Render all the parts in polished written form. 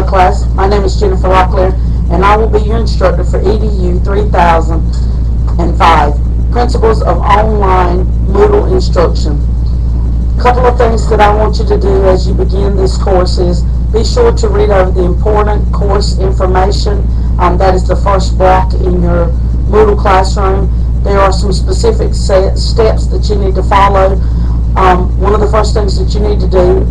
Hello class, my name is Jjlocklear and I will be your instructor for EDU 3005, Principles of Online Moodle Instruction. A couple of things that I want you to do as you begin this course is be sure to read over the important course information. That is the first block in your Moodle classroom. There are some specific steps that you need to follow. One of the first things that you need to do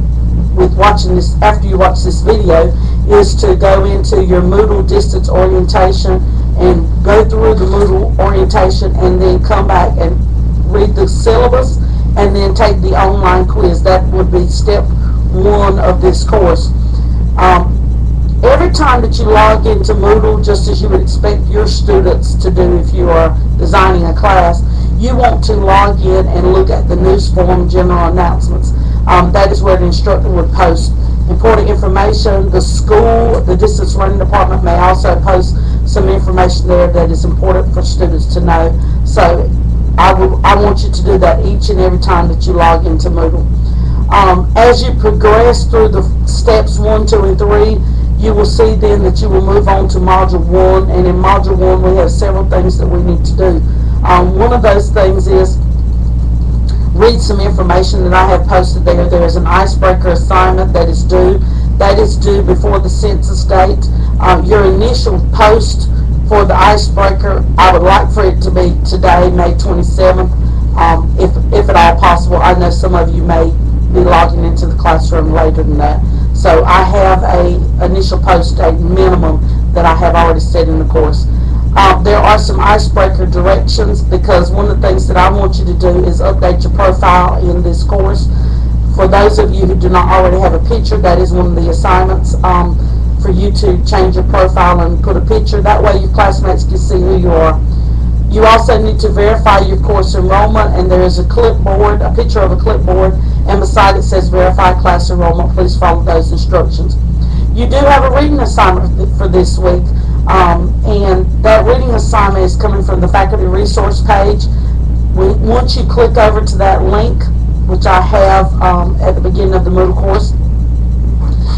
with watching this, after you watch this video, is to go into your Moodle distance orientation and go through the Moodle orientation and then come back and read the syllabus and then take the online quiz. That would be step 1 of this course. Every time that you log into Moodle, just as you would expect your students to do if you are designing a class, you want to log in and look at the news forum general announcements. That is where the instructor would post important information. The school, the distance learning department may also post some information there that is important for students to know. So I want you to do that each and every time that you log into Moodle. As you progress through the steps 1, 2, and 3, you will see then that you will move on to Module 1, and in Module 1 we have several things that we need to do. One of those things is read some information that I have posted there. There is an icebreaker assignment that is due. That is due before the census date. Your initial post for the icebreaker, I would like for it to be today, May 27th, if at all possible. I know some of you may be logging into the classroom later than that. So I have a initial post date minimum that I have already set in the course. There are some icebreaker directions, because one of the things that I want you to do is update your profile in this course. For those of you who do not already have a picture, that is one of the assignments, for you to change your profile and put a picture. That way your classmates can see who you are. You also need to verify your course enrollment, and there is a clipboard, a picture of a clipboard, and beside it says verify class enrollment. Please follow those instructions. You do have a reading assignment for this week, and that reading assignment is coming from the faculty resource page. Once you click over to that link, which I have at the beginning of the Moodle course,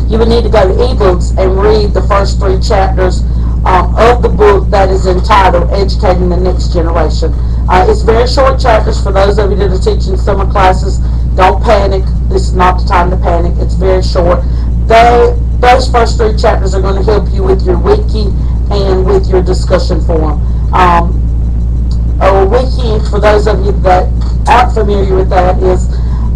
you would need to go to eBooks and read the first 3 chapters of the book that is entitled Educating the Next Generation. It's very short chapters. For those of you that are teaching summer classes, don't panic. This is not the time to panic. It's very short. Those first 3 chapters are going to help you with your wiki and with your discussion forum. A wiki, for those of you that aren't familiar with that, is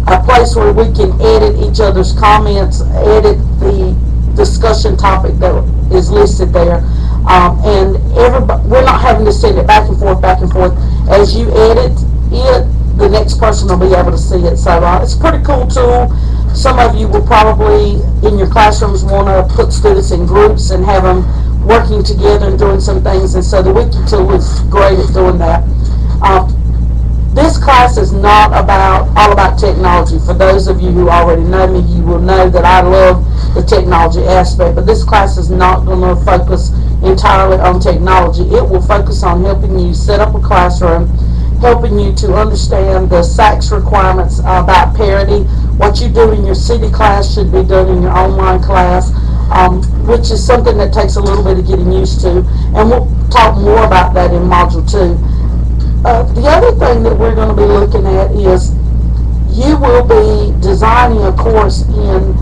a place where we can edit each other's comments, edit the discussion topic that is listed there, and we're not having to send it back and forth. As you edit it, the next person will be able to see it. So it's a pretty cool tool. Some of you will probably in your classrooms want to put students in groups and have them working together and doing some things, and so the wiki tool is great at doing that. This class is not all about technology. For those of you who already know me, you will know that I love the technology aspect, but this class is not going to focus entirely on technology. It will focus on helping you set up a classroom, helping you to understand the SACS requirements about parity. What you do in your city class should be done in your online class, which is something that takes a little bit of getting used to, and we'll talk more about that in Module 2. The other thing that we're going to be looking at is you will be designing a course in,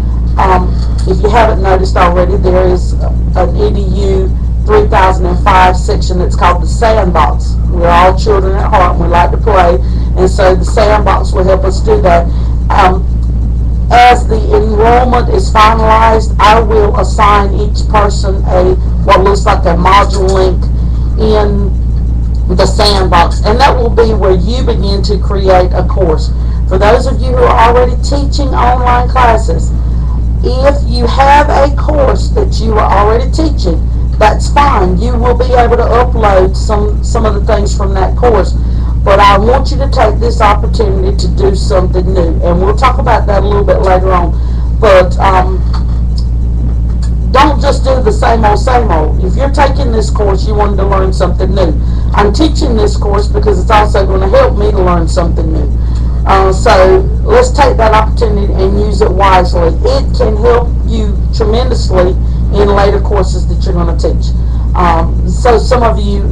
if you haven't noticed already, there is an EDU 3005 section that's called the sandbox. We're all children at heart and we like to play, and so the sandbox will help us do that. As the enrollment is finalized, I will assign each person what looks like a module link in the sandbox, and that will be where you begin to create a course. For those of you who are already teaching online classes, if you have a course that you are already teaching, that's fine. You will be able to upload some of the things from that course. But I want you to take this opportunity to do something new, and we'll talk about that a little bit later on. But don't just do the same old. If you're taking this course, you want to learn something new. I'm teaching this course because it's also going to help me to learn something new. So let's take that opportunity and use it wisely. It can help you tremendously in later courses that you're going to teach. So some of you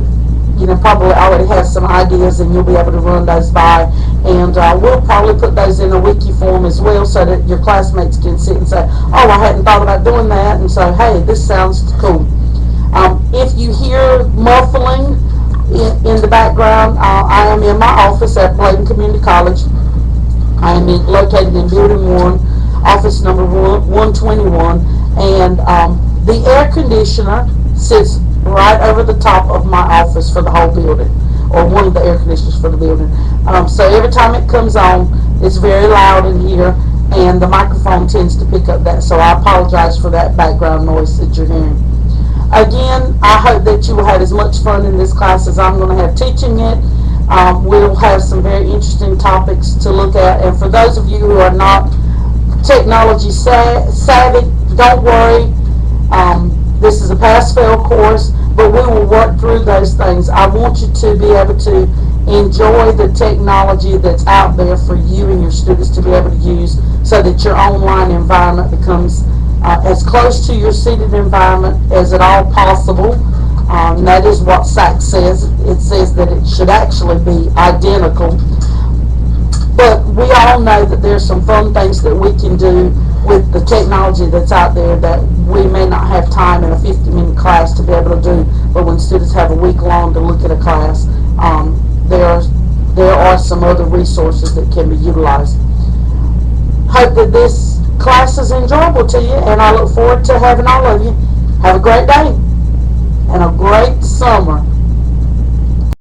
probably already have some ideas, and you'll be able to run those by, and we'll probably put those in a wiki form as well, so that your classmates can sit and say, oh, I hadn't thought about doing that, and say, hey, this sounds cool. If you hear muffling in the background, I am in my office at Bladen Community College. I am located in Building 1, office number 121, and the air conditioner sits right over the top of my office for the whole building, or one of the air conditioners for the building. So every time it comes on, it's very loud in here, and the microphone tends to pick up that, so I apologize for that background noise that you're hearing. Again, I hope that you will have as much fun in this class as I'm going to have teaching it. We'll have some very interesting topics to look at, and for those of you who are not technology savvy, don't worry. This is a pass-fail course, but we will work through those things. I want you to be able to enjoy the technology that's out there for you and your students to be able to use, so that your online environment becomes as close to your seated environment as at all possible. And that is what SAC says. It says that it should actually be identical. But we all know that there's some fun things that we can do with the technology that's out there that we may not have time in a 50-minute class to be able to do. But when students have a week long to look at a class, there are some other resources that can be utilized. Hope that this class is enjoyable to you, and I look forward to having all of you. Have a great day and a great summer.